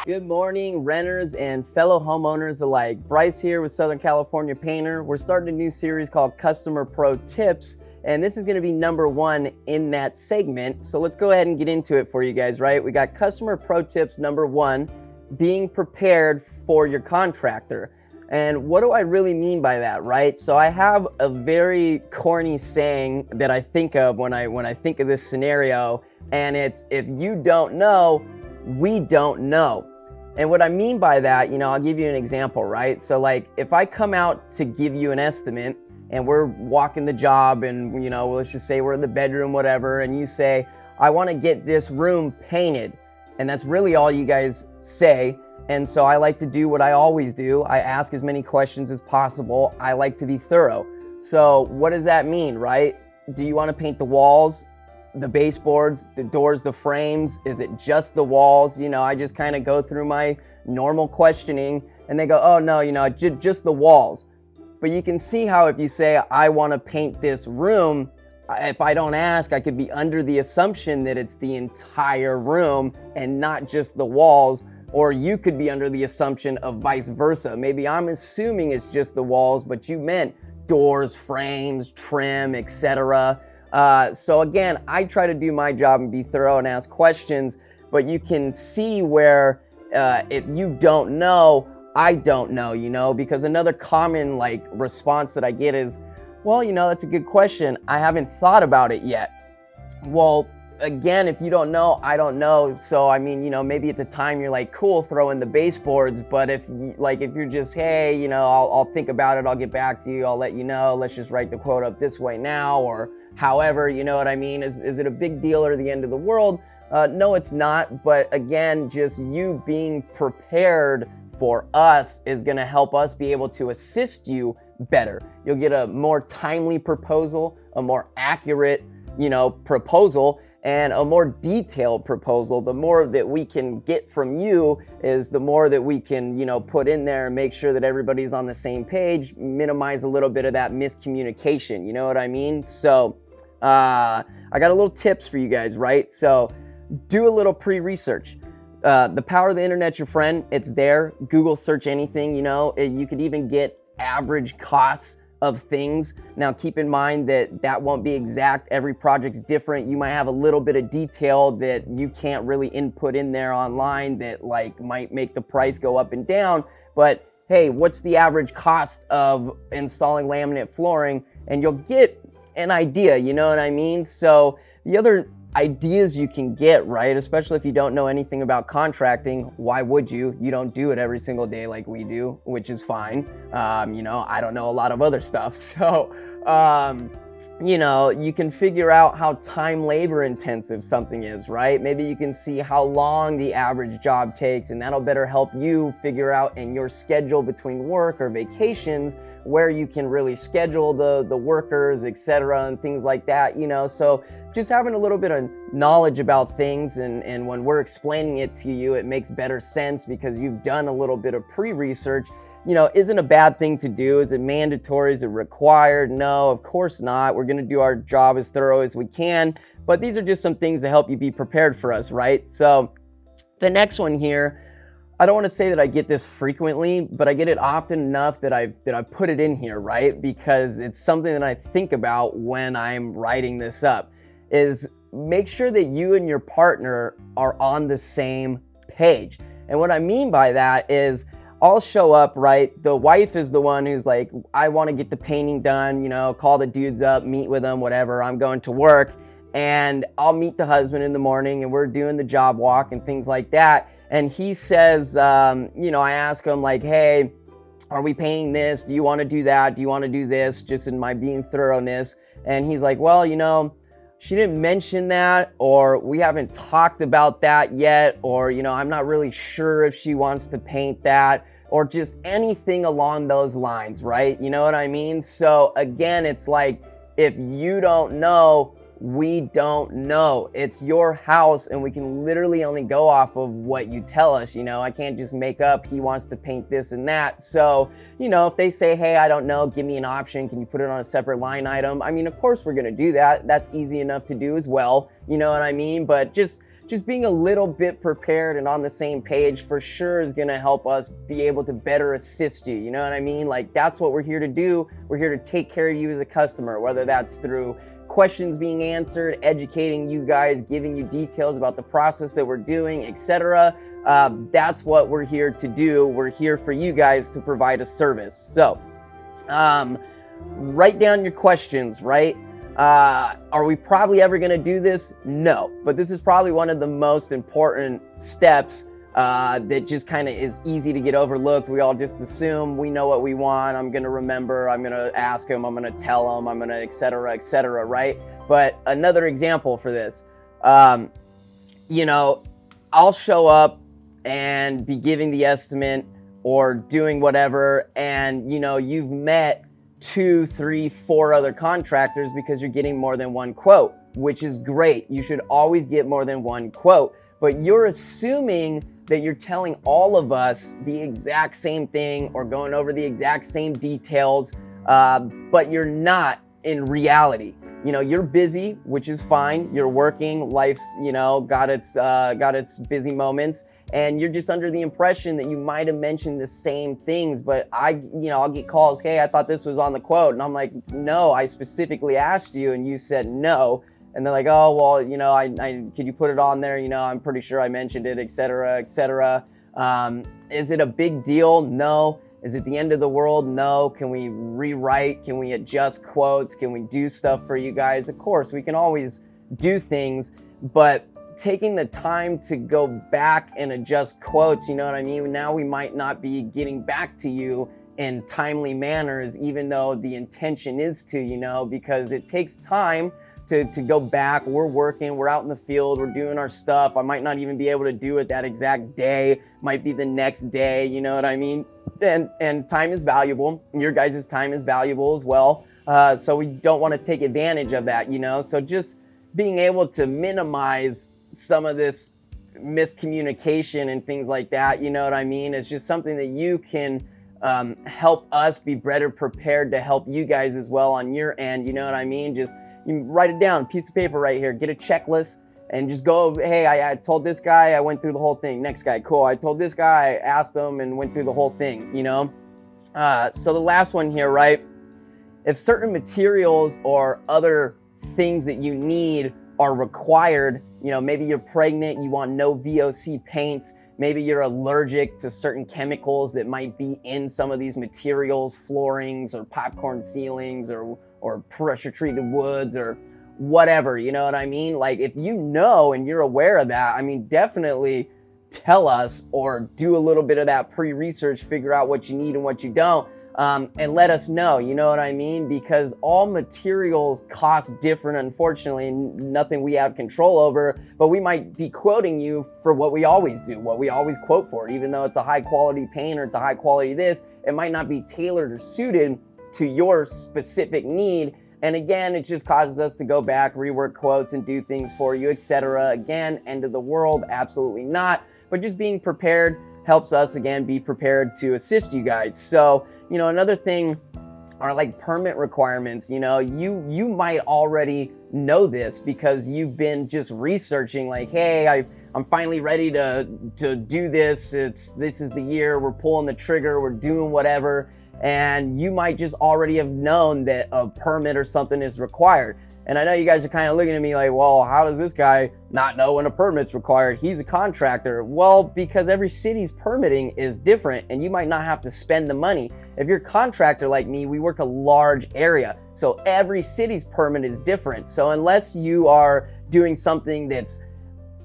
Good morning, renters and fellow homeowners alike. Bryce here with Southern California Painter. We're starting a new series called Customer Pro Tips, and this is going to be number 1 in that segment. So let's go ahead and get into it for you guys, right? We got Customer Pro Tips number 1, being prepared for your contractor. And what do I really mean by that, right? So I have a very corny saying that I think of when I think of this scenario, and it's, if you don't know, we don't know. And what I mean by that, I'll give you an example, right? So like if I come out to give you an estimate and we're walking the job and, let's just say we're in the bedroom, whatever, and you say, I want to get this room painted. And that's really all you guys say. And so I like to do what I always do. I ask as many questions as possible. I like to be thorough. So what does that mean, right? Do you want to paint the walls, the baseboards, the doors, the frames? Is it just the walls? I just kind of go through my normal questioning and they go, oh no, just the walls. But you can see how if you say, I want to paint this room, if I don't ask, I could be under the assumption that it's the entire room and not just the walls. Or you could be under the assumption of vice versa. Maybe I'm assuming it's just the walls, but you meant doors, frames, trim, etc. So again, I try to do my job and be thorough and ask questions, but you can see where if you don't know, I don't know, because another common response that I get is, well, that's a good question. I haven't thought about it yet. Well, again, if you don't know, I don't know. So, maybe at the time you're like, cool, throw in the baseboards. But if you're just, hey, I'll think about it. I'll get back to you. I'll let you know. Let's just write the quote up this way now, or however, you know what I mean? Is it a big deal or the end of the world? No, it's not. But again, just you being prepared for us is going to help us be able to assist you better. You'll get a more timely proposal, a more accurate, proposal, and a more detailed proposal. The more that we can get from you is the more that we can, put in there and make sure that everybody's on the same page, minimize a little bit of that miscommunication, you know what I mean? So I got a little tips for you guys, right? So do a little pre-research. The power of the internet's your friend. It's there. Google search anything, you could even get average costs of things. Now keep in mind that won't be exact. Every project's different. You might have a little bit of detail that you can't really input in there online that might make the price go up and down. But hey, what's the average cost of installing laminate flooring? And you'll get an idea, you know what I mean? So the other ideas you can get, right, especially if you don't know anything about contracting, why would you? You don't do it every single day like we do, which is fine. I don't know a lot of other stuff. So, you can figure out how time labor intensive something is, right? Maybe you can see how long the average job takes, and that'll better help you figure out in your schedule between work or vacations where you can really schedule the workers, etc., and things like that, so just having a little bit of knowledge about things, and when we're explaining it to you, it makes better sense because you've done a little bit of pre-research, isn't a bad thing to do. Is it mandatory? Is it required? No, of course not. We're going to do our job as thorough as we can, but these are just some things to help you be prepared for us, right? So the next one here, I don't want to say that I get this frequently, but I get it often enough that I've put it in here, right? Because it's something that I think about when I'm writing this up, is make sure that you and your partner are on the same page. And what I mean by that is I'll show up, right? The wife is the one who's like, I want to get the painting done, call the dudes up, meet with them, whatever, I'm going to work. And I'll meet the husband in the morning and we're doing the job walk and things like that. And he says, I ask him hey, are we painting this? Do you want to do that? Do you want to do this? Just in my being thoroughness. And he's like, well, she didn't mention that, or we haven't talked about that yet, or, I'm not really sure if she wants to paint that, or just anything along those lines, right? You know what I mean? So again, it's like, if you don't know, we don't know. It's your house and we can literally only go off of what you tell us. I can't just make up he wants to paint this and that. So, if they say, hey, I don't know, give me an option, can you put it on a separate line item? Of course we're going to do that. That's easy enough to do as well. You know what I mean? But just just being a little bit prepared and on the same page for sure is going to help us be able to better assist you. You know what I mean? Like, that's what we're here to do. We're here to take care of you as a customer, whether that's through questions being answered, educating you guys, giving you details about the process that we're doing, etc. That's what we're here to do. We're here for you guys to provide a service. So write down your questions, right? Are we probably ever going to do this? No, but this is probably one of the most important steps that just kind of is easy to get overlooked. We all just assume we know what we want. I'm going to remember, I'm going to ask him, I'm going to tell him, I'm going to et cetera, right? But another example for this, you know, I'll show up and be giving the estimate or doing whatever, and you know, you've met 2, 3, 4 other contractors because you're getting more than one quote, which is great. You should always get more than one quote, but you're assuming that you're telling all of us the exact same thing or going over the exact same details, but you're not in reality. You know, you're busy, which is fine. You're working, life's, you know, got its busy moments, and you're just under the impression that you might have mentioned the same things. But I'll get calls, hey, I thought this was on the quote. And I'm like, no, I specifically asked you and you said no. And they're like, oh, well, you know, could you put it on there? You know, I'm pretty sure I mentioned it, et cetera, et cetera. Is it a big deal? No. Is it the end of the world? No. Can we rewrite? Can we adjust quotes? Can we do stuff for you guys? Of course, we can always do things, but taking the time to go back and adjust quotes, you know what I mean? Now we might not be getting back to you in timely manners, even though the intention is to, you know, because it takes time to go back. We're working, we're out in the field, we're doing our stuff. I might not even be able to do it that exact day, might be the next day, you know what I mean? And time is valuable. Your guys' time is valuable as well. So we don't want to take advantage of that, you know? So just being able to minimize some of this miscommunication and things like that, you know what I mean? It's just something that you can help us be better prepared to help you guys as well on your end, you know what I mean? Just you write it down, piece of paper right here, get a checklist, and just go, hey, I told this guy, I went through the whole thing. Next guy, cool. I told this guy, I asked him and went through the whole thing, you know? So the last one here, right? If certain materials or other things that you need are required, you know, maybe you're pregnant, you want no VOC paints, maybe you're allergic to certain chemicals that might be in some of these materials, floorings or popcorn ceilings or pressure treated woods or whatever, you know what I mean? Like, if you know and you're aware of that, I mean, definitely tell us or do a little bit of that pre-research, figure out what you need and what you don't, and let us know, you know what I mean? Because all materials cost different, unfortunately, nothing we have control over, but we might be quoting you for what we always do, what we always quote for, even though it's a high quality paint or it's a high quality this, it might not be tailored or suited to your specific need. And again, it just causes us to go back, rework quotes and do things for you, etc. Again, end of the world, absolutely not. But just being prepared helps us, again, be prepared to assist you guys. So, you know, another thing are like permit requirements. You know, you might already know this because you've been just researching like, hey, I'm finally ready to do this. This is the year, we're pulling the trigger, we're doing whatever. And you might just already have known that a permit or something is required. And I know you guys are kind of looking at me like, well, how does this guy not know when a permit's required? He's a contractor. Well, because every city's permitting is different and you might not have to spend the money. If you're a contractor like me, we work a large area. So every city's permit is different. So unless you are doing something that's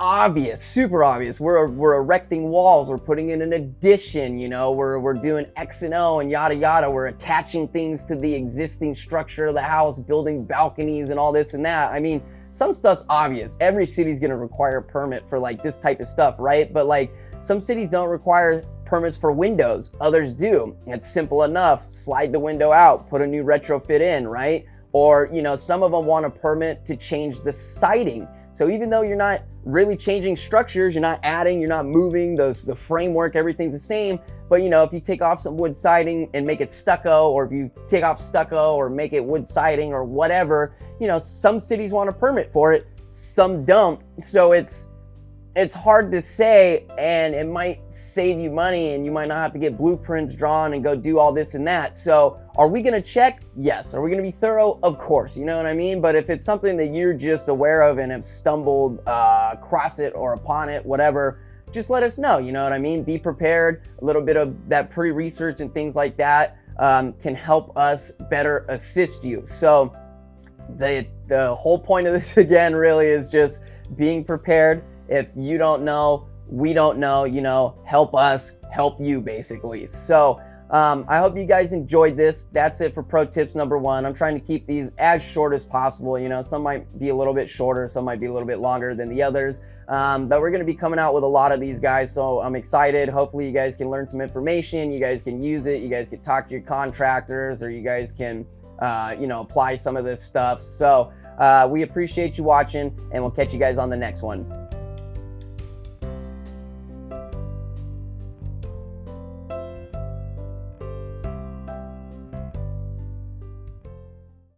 obvious, super obvious, we're erecting walls, we're putting in an addition, you know, we're doing X and O and yada yada, we're attaching things to the existing structure of the house, building balconies and all this and that. I mean, some stuff's obvious. Every city's gonna require a permit for like this type of stuff, right? But like some cities don't require permits for windows, others do. It's simple enough, slide the window out, put a new retrofit in, right? Or, you know, some of them want a permit to change the siding. So even though you're not really changing structures, you're not adding, you're not moving, the framework, everything's the same. But you know, if you take off some wood siding and make it stucco, or if you take off stucco or make it wood siding or whatever, you know, some cities want a permit for it, some don't. So it's it's hard to say, and it might save you money, and you might not have to get blueprints drawn and go do all this and that. So are we going to check? Yes. Are we going to be thorough? Of course. You know what I mean? But if it's something that you're just aware of and have stumbled across it or upon it, whatever, just let us know. You know what I mean? Be prepared. A little bit of that pre-research and things like that can help us better assist you. So the whole point of this, again, really is just being prepared. If you don't know, we don't know, you know, help us help you, basically. So I hope you guys enjoyed this. That's it for pro tips number 1. I'm trying to keep these as short as possible. You know, some might be a little bit shorter, some might be a little bit longer than the others. But we're going to be coming out with a lot of these guys, so I'm excited. Hopefully you guys can learn some information, you guys can use it, you guys can talk to your contractors, or you guys can, you know, apply some of this stuff. So we appreciate you watching, and we'll catch you guys on the next one.